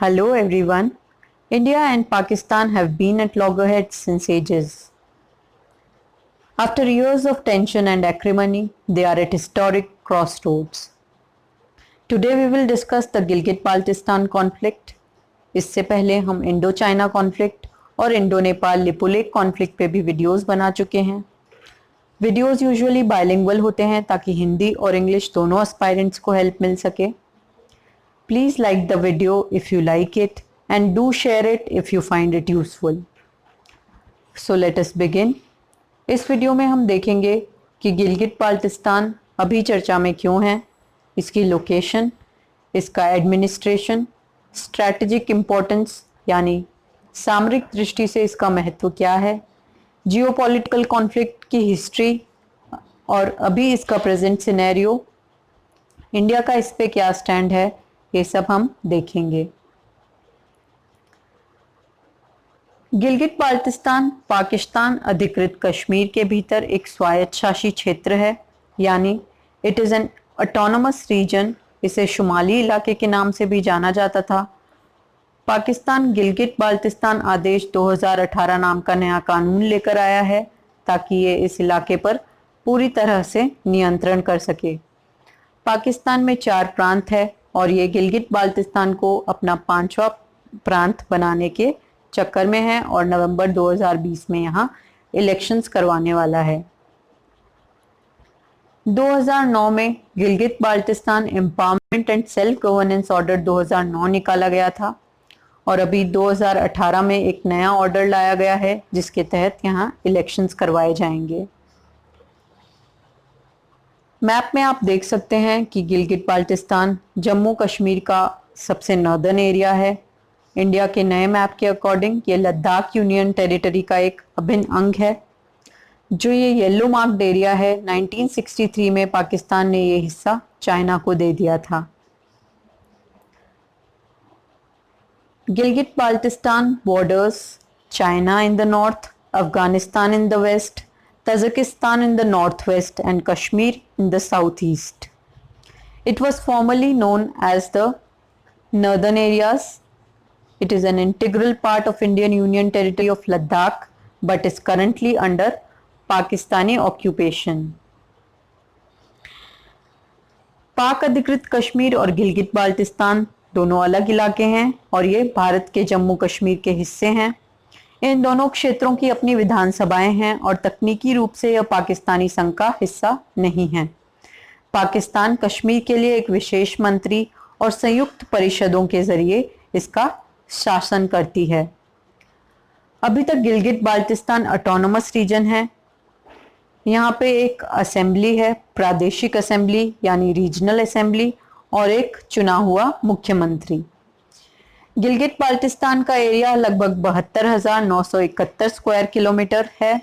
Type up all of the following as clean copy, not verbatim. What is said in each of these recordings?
Hello everyone. India and Pakistan have been at loggerheads since ages. After years of tension and acrimony, they are at historic crossroads. Today we will discuss the Gilgit-Baltistan conflict. इससे पहले हम Indo China conflict और Indo Nepal Lipulekh conflict पे भी videos बना चुके हैं. Videos usually bilingual होते हैं ताकि हिंदी और इंग्लिश दोनों एस्पायरेंट्स को हेल्प मिल सके. Please like the video if you like it and do share it if you find it useful. So let us begin. इस वीडियो में हम देखेंगे कि गिलगित बाल्टिस्तान अभी चर्चा में क्यों है, इसकी लोकेशन, इसका एडमिनिस्ट्रेशन, स्ट्रैटेजिक इम्पोर्टेंस यानी सामरिक दृष्टि से इसका महत्व क्या है, जियोपॉलिटिकल कॉन्फ्लिक्ट की हिस्ट्री और अभी इसका प्रेजेंट सिनेरियो, इंडिया का इस पे क्या स्टैंड है, ये सब हम देखेंगे. गिलगित बाल्टिस्तान पाकिस्तान अधिकृत कश्मीर के भीतर एक स्वायत्त शासी क्षेत्र है, यानी it is an autonomous region. इसे शुमाली इलाके के नाम से भी जाना जाता था. पाकिस्तान गिलगित बाल्टिस्तान आदेश 2018 नाम का नया कानून लेकर आया है ताकि ये इस इलाके पर पूरी तरह से नियंत्रण कर सके. पाकिस्तान में 4 प्रांत है और ये गिलगित बाल्टिस्तान को अपना 5वां प्रांत बनाने के चक्कर में है और नवंबर 2020 में यहाँ इलेक्शंस करवाने वाला है. 2009 में Gilgit Baltistan empowerment and self governance order 2009 निकाला गया था और अभी 2018 में एक नया ऑर्डर लाया गया है जिसके तहत यहाँ इलेक्शंस करवाए जाएंगे. मैप में आप देख सकते हैं कि गिलगित बाल्टिस्तान जम्मू कश्मीर का सबसे नॉर्दर्न एरिया है. इंडिया के नए मैप के अकॉर्डिंग ये लद्दाख यूनियन टेरिटरी का एक अभिन्न अंग है. जो ये येलो मार्क्ड एरिया है, 1963 में पाकिस्तान ने ये हिस्सा चाइना को दे दिया था. Gilgit Baltistan borders China in the north, Afghanistan in the west, Tajikistan in the northwest and Kashmir in the southeast. It was formerly known as the Northern Areas. It is an integral part of Indian Union Territory of Ladakh but is currently under Pakistani occupation. पाक अधिकृत कश्मीर और गिलगित बाल्टिस्तान दोनों अलग इलाके हैं और ये भारत के जम्मू कश्मीर के हिस्से हैं. इन दोनों क्षेत्रों की अपनी विधानसभाएं हैं और तकनीकी रूप से यह पाकिस्तानी संघ का हिस्सा नहीं है. पाकिस्तान कश्मीर के लिए एक विशेष मंत्री और संयुक्त परिषदों के जरिए इसका शासन करती है. अभी तक गिलगित बाल्टिस्तान ऑटोनोमस रीजन है. यहाँ पे एक असेंबली है, प्रादेशिक असेंबली यानी रीजनल असेंबली, और एक चुना हुआ मुख्यमंत्री. गिलगित बाल्टिस्तान का एरिया लगभग 72,971 स्क्वायर किलोमीटर है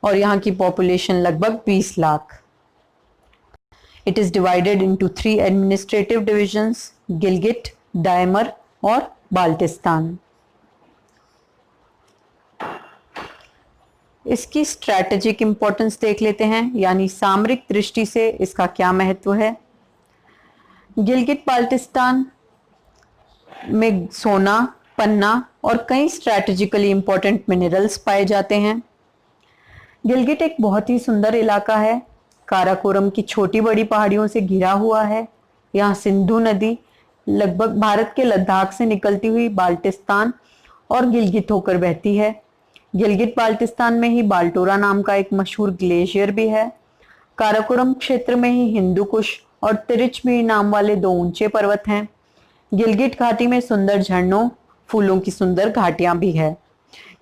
और यहाँ की पॉपुलेशन लगभग 20 lakh. It is divided into 3 administrative divisions, Gilgit, Diamer और बाल्टिस्तान. इसकी स्ट्रैटेजिक इंपॉर्टेंस देख लेते हैं, यानी सामरिक दृष्टि से इसका क्या महत्व है. गिलगित बाल्टिस्तान में सोना, पन्ना और कई स्ट्रैटेजिकली इंपॉर्टेंट मिनरल्स पाए जाते हैं. गिलगित एक बहुत ही सुंदर इलाका है. काराकोरम की छोटी बड़ी पहाड़ियों से घिरा हुआ है. यहाँ सिंधु नदी लगभग भारत के लद्दाख से निकलती हुई बाल्टिस्तान और गिलगित होकर बहती है. गिलगित बाल्टिस्तान में ही बाल्टोरा नाम का एक मशहूर ग्लेशियर भी है. काराकोरम क्षेत्र में ही हिंदू कुश और तिरिचमीर नाम वाले 2 ऊंचे पर्वत हैं. गिलगित घाटी में सुंदर झरनों, फूलों की सुंदर घाटियां भी है.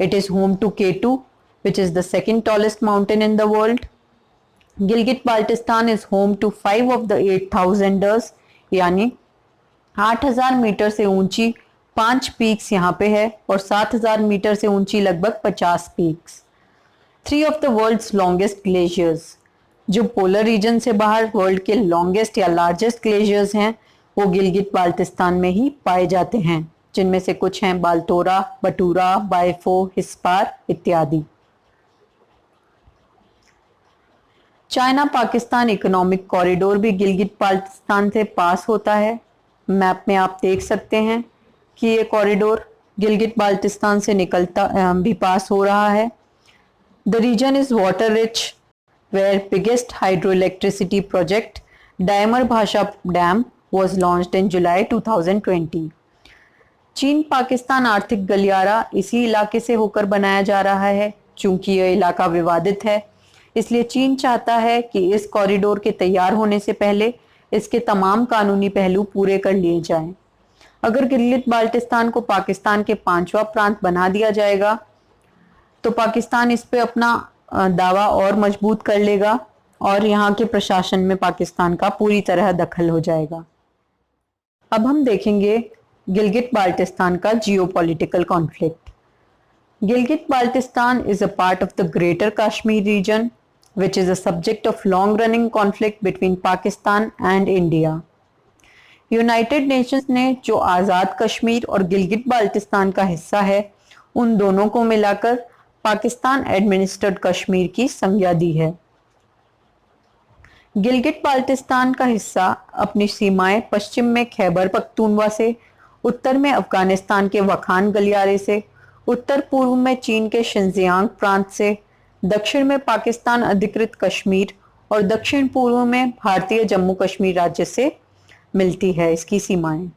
It is home to K2 which is the second tallest mountain in the world. Gilgit Baltistan is home to 5 of the 8 thousanders, यानी 8,000 मीटर से ऊंची 5 पीक्स यहाँ पे है और 7,000 मीटर से ऊंची लगभग 50 peaks. 3 of the world's longest glaciers. जो पोलर रीजन से बाहर वर्ल्ड के लॉन्गेस्ट या लार्जेस्ट ग्लेशियर्स हैं वो गिलगित बाल्टिस्तान में ही पाए जाते हैं, जिनमें से कुछ हैं बाल्टोरा, बटूरा, बायफो, हिस्पार इत्यादि. चाइना पाकिस्तान इकोनॉमिक कॉरिडोर भी गिलगित बाल्टिस्तान से पास होता है. मैप में आप देख सकते हैं कि ये कॉरिडोर गिलगित बाल्टिस्तान से निकलता भी पास हो रहा है। The region is water rich where biggest hydroelectricity project Diamer Bhasha dam was launched in July 2020। चीन पाकिस्तान आर्थिक गलियारा इसी इलाके से होकर बनाया जा रहा है। चूंकि यह इलाका विवादित है, इसलिए चीन चाहता है कि इस कॉरिडोर के तैयार होने से पहले इसके तमाम कानूनी पहलू पूरे कर लिए जाएं। अगर गिलगित बाल्टिस्तान को पाकिस्तान के 5वां प्रांत बना दिया जाएगा तो पाकिस्तान इस पे अपना दावा और मजबूत कर लेगा और यहाँ के प्रशासन में पाकिस्तान का पूरी तरह दखल हो जाएगा। अब हम देखेंगे गिलगित बाल्टिस्तान का geopolitical conflict. Gilgit Baltistan is a part of the Greater Kashmir region, which is a subject of long-running conflict between Pakistan and India। United Nations ने जो आज़ाद कश्मीर और गिलगित बाल्टिस्तान का हिस्सा है, उन दोनों को मिलाकर पाकिस्तान एडमिनिस्ट्रेटेड कश्मीर की संज्ञा दी है। गिलगित बाल्टिस्तान का हिस्सा अपनी सीमाएं पश्चिम में खैबर पख्तूनवा से, उत्तर में अफगानिस्तान के वखान गलियारे से, उत्तर पूर्व में चीन के शिनजियांग प्रांत से, दक्षिण में पाकिस्तान अधिकृत कश्मीर और दक्षिण पूर्व में भारतीय जम्मू कश्मीर राज्य से मिलती है इसकी सीमाएं।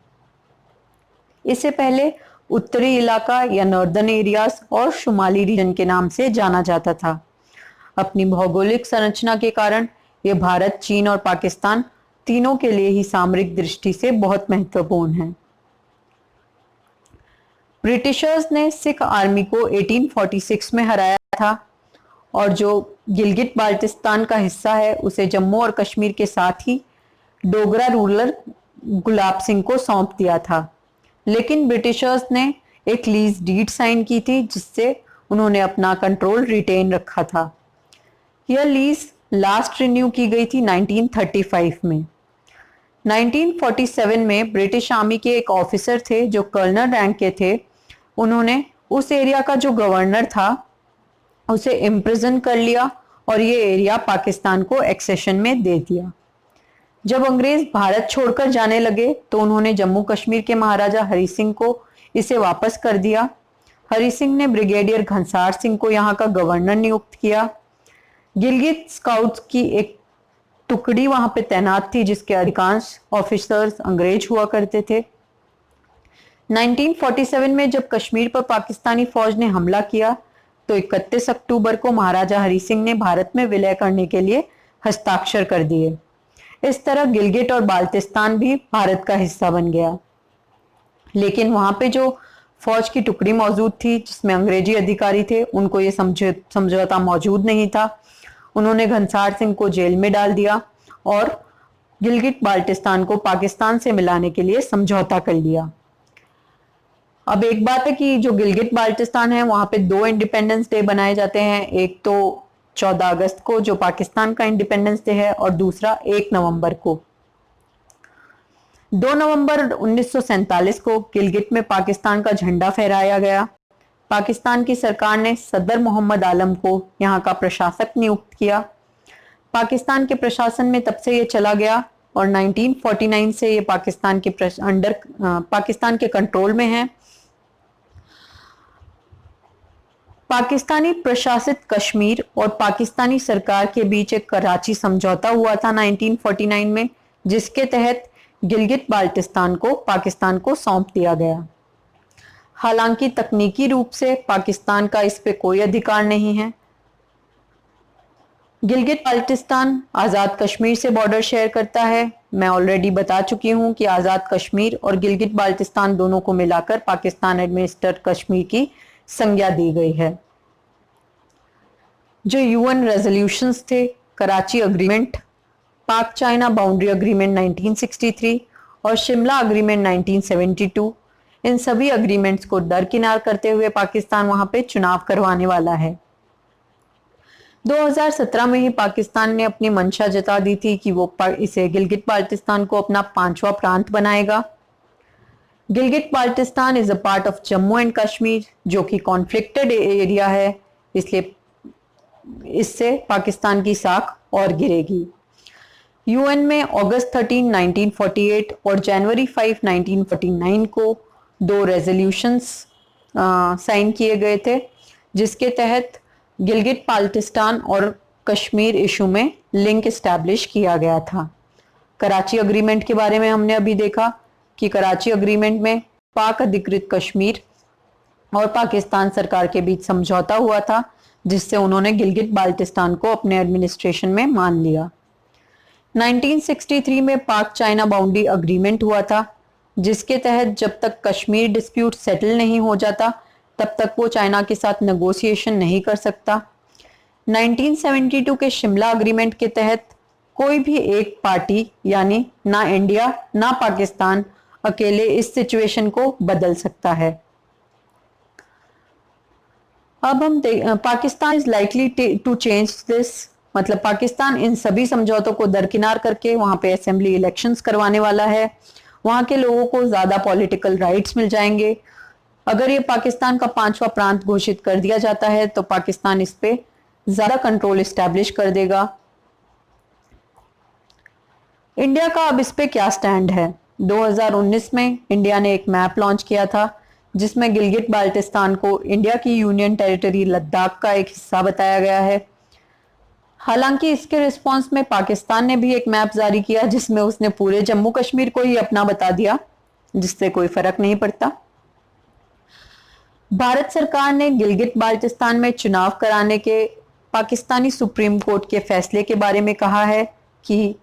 इससे पहले उत्तरी इलाका या नॉर्दर्न एरियाज और शुमाली रीजन के नाम से जाना जाता था। अपनी भौगोलिक संरचना के कारण ये भारत, चीन और पाकिस्तान तीनों के लिए ही सामरिक दृष्टि से बहुत महत्वपूर्ण है। ब्रिटिशर्स ने सिख आर्मी को 1846 में हराया था और जो गिलगित बाल्टिस्तान का हिस्सा है उसे जम्मू और कश्मीर के साथ ही डोगरा रूलर गुलाब सिंह को सौंप दिया था। लेकिन ब्रिटिशर्स ने एक लीज डीड साइन की थी जिससे उन्होंने अपना कंट्रोल रिटेन रखा था। यह लीज लास्ट रिन्यू की गई थी 1935 में। 1947 में ब्रिटिश आर्मी के एक ऑफिसर थे जो कर्नल रैंक के थे। उन्होंने उस एरिया का जो गवर्नर था उसे इम्प्रिजन कर लिया और ये एरिया पाकिस्तान को एक्सेशन में दे दिया। जब अंग्रेज भारत छोड़कर जाने लगे तो उन्होंने जम्मू कश्मीर के महाराजा हरि सिंह को इसे वापस कर दिया। हरि सिंह ने ब्रिगेडियर घनसार सिंह को यहाँ का गवर्नर नियुक्त किया। गिलगित स्काउट्स की एक टुकड़ी वहां पे तैनात थी जिसके अधिकांश ऑफिसर्स अंग्रेज हुआ करते थे। 1947 में जब कश्मीर पर पाकिस्तानी फौज ने हमला किया तो 31 अक्टूबर को महाराजा हरि सिंह ने भारत में विलय करने के लिए हस्ताक्षर कर दिए। इस तरह गिलगित और बाल्टिस्तान भी भारत का हिस्सा बन गया। लेकिन वहां पे जो फौज की टुकड़ी मौजूद थी जिसमें अंग्रेजी अधिकारी थे, उनको ये समझौता मौजूद नहीं था। उन्होंने घनसार सिंह को जेल में डाल दिया और गिलगित बाल्टिस्तान को पाकिस्तान से मिलाने के लिए समझौता कर लिया। अब एक बात है कि जो गिलगित बाल्टिस्तान है वहां पे 2 इंडिपेंडेंस डे बनाए जाते हैं। एक तो 14 अगस्त को जो पाकिस्तान का इंडिपेंडेंस डे है और दूसरा 1 नवंबर को। 2 नवंबर 1947 को गिलगित में पाकिस्तान का झंडा फहराया गया। पाकिस्तान की सरकार ने सदर मोहम्मद आलम को यहाँ का प्रशासक नियुक्त किया। पाकिस्तान के प्रशासन में तब से ये चला गया और 1949 से ये पाकिस्तान के कंट्रोल में है। पाकिस्तानी प्रशासित कश्मीर और पाकिस्तानी सरकार के बीच एक कराची समझौता हुआ था 1949 में, जिसके तहत गिलगित बाल्टिस्तान को पाकिस्तान को सौंप दिया गया। हालांकि तकनीकी रूप से पाकिस्तान का इस पे कोई अधिकार नहीं है। गिलगित बाल्टिस्तान आज़ाद कश्मीर से बॉर्डर शेयर करता है। मैं ऑलरेडी बता चुकी हूं कि आज़ाद कश्मीर और गिलगित बाल्टिस्तान दोनों को मिलाकर पाकिस्तान एडमिनिस्ट्रेटेड कश्मीर की संज्ञा दी गई है। जो यूएन रेजोल्यूशंस थे, कराची अग्रीमेंट, पाक चाइना बाउंड्री अग्रीमेंट 1963 और शिमला अग्रीमेंट 1972, इन सभी अग्रीमेंट्स को दरकिनार करते हुए पाकिस्तान वहां पे चुनाव करवाने वाला है। 2017 में ही पाकिस्तान ने अपनी मंशा जता दी थी कि वो इसे गिलगित बाल्टिस्तान को अपना 5वां प्रांत बनाएगा। Gilgit Baltistan is a part of Jammu and Kashmir जो कि कॉन्फ्लिक्टेड एरिया है, इसलिए इससे पाकिस्तान की साख और गिरेगी। यूएन में अगस्त 13, 1948 और जनवरी 5, 1949 को 2 रेजोल्यूशंस साइन किए गए थे, जिसके तहत गिलगित बाल्टिस्तान और कश्मीर इशू में लिंक एस्टैब्लिश किया गया था। कराची अग्रीमेंट के बारे में हमने अभी देखा कि कराची अग्रीमेंट में पाक अधिकृत कश्मीर और पाकिस्तान सरकार के बीच समझौता हुआ था, जिससे उन्होंने गिलगित बाल्टिस्तान को अपने एडमिनिस्ट्रेशन में मान लिया। 1963 में पाक चाइना बाउंड्री अग्रीमेंट हुआ था, जिसके तहत जब तक कश्मीर डिस्प्यूट सेटल नहीं हो जाता तब तक वो चाइना के साथ नेगोशिएशन नहीं कर सकता। 1972 के शिमला अग्रीमेंट के तहत कोई भी एक पार्टी यानी ना इंडिया ना पाकिस्तान अकेले इस सिचुएशन को बदल सकता है। अब हम Pakistan is likely to change this, मतलब पाकिस्तान इन सभी समझौतों को दरकिनार करके वहां पे असेंबली इलेक्शंस करवाने वाला है। वहां के लोगों को ज्यादा पॉलिटिकल राइट्स मिल जाएंगे। अगर ये पाकिस्तान का 5वां प्रांत घोषित कर दिया जाता है तो पाकिस्तान इस पे ज्यादा कंट्रोल एस्टैब्लिश कर देगा। इंडिया का अब इस पे क्या स्टैंड है? 2019 में इंडिया ने एक मैप लॉन्च किया था, जिसमें गिलगित बाल्टिस्तान को इंडिया की यूनियन टेरिटरी लद्दाख का एक हिस्सा बताया गया है। हालांकि इसके रिस्पांस में पाकिस्तान ने भी एक मैप जारी किया, जिसमें उसने पूरे जम्मू कश्मीर को ही अपना बता दिया, जिससे कोई फर्क नहीं पड़ता। भारत सरकार ने गिलगित बाल्टिस्तान में चुनाव कराने के पाकिस्तानी सुप्रीम कोर्ट के फैसले के बारे में कहा है कि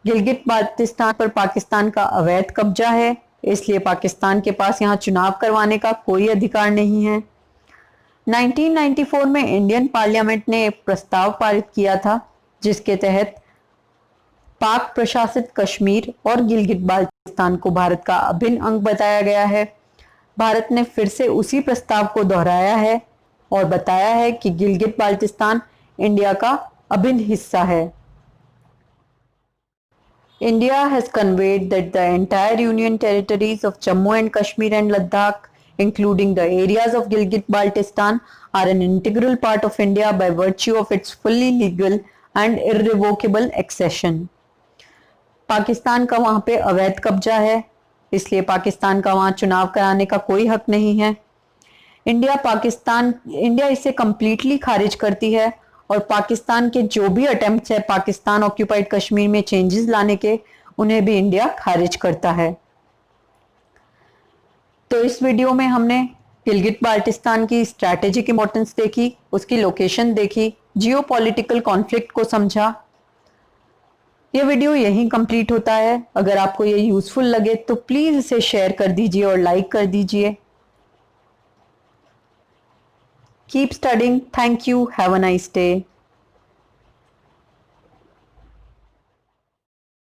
गिलगित बाल्टिस्तान पर पाकिस्तान का अवैध कब्जा है, इसलिए पाकिस्तान के पास यहां चुनाव करवाने का कोई अधिकार नहीं है। 1994 में इंडियन पार्लियामेंट ने एक प्रस्ताव पारित किया था, जिसके तहत पाक प्रशासित कश्मीर और गिलगित बाल्टिस्तान को भारत का अभिन्न अंग बताया गया है। भारत ने फिर से उसी प्रस्ताव को दोहराया है और बताया है कि गिलगित बाल्टिस्तान इंडिया का अभिन्न हिस्सा है। India has conveyed that the entire union territories of Jammu and Kashmir and Ladakh, including the areas of Gilgit-Baltistan, are an integral part of India by virtue of its fully legal and irrevocable accession. Pakistan का वहां पे अवैध कब्जा है, इसलिए पाकिस्तान का वहां चुनाव कराने का कोई हक नहीं है। इंडिया इसे कंप्लीटली खारिज करती है और पाकिस्तान के जो भी अटेम्प्ट्स है पाकिस्तान ऑक्यूपाइड कश्मीर में चेंजेस लाने के, उन्हें भी इंडिया खारिज करता है। तो इस वीडियो में हमने गिलगित बाल्टिस्तान की स्ट्रैटेजिक इंपॉर्टेंस देखी, उसकी लोकेशन देखी, जियोपॉलिटिकल कॉन्फ्लिक्ट को समझा। ये वीडियो यहीं कंप्लीट होता है। अगर आपको ये यूजफुल लगे तो प्लीज इसे शेयर कर दीजिए और लाइक कर दीजिए। Keep studying. Thank you. Have a nice day.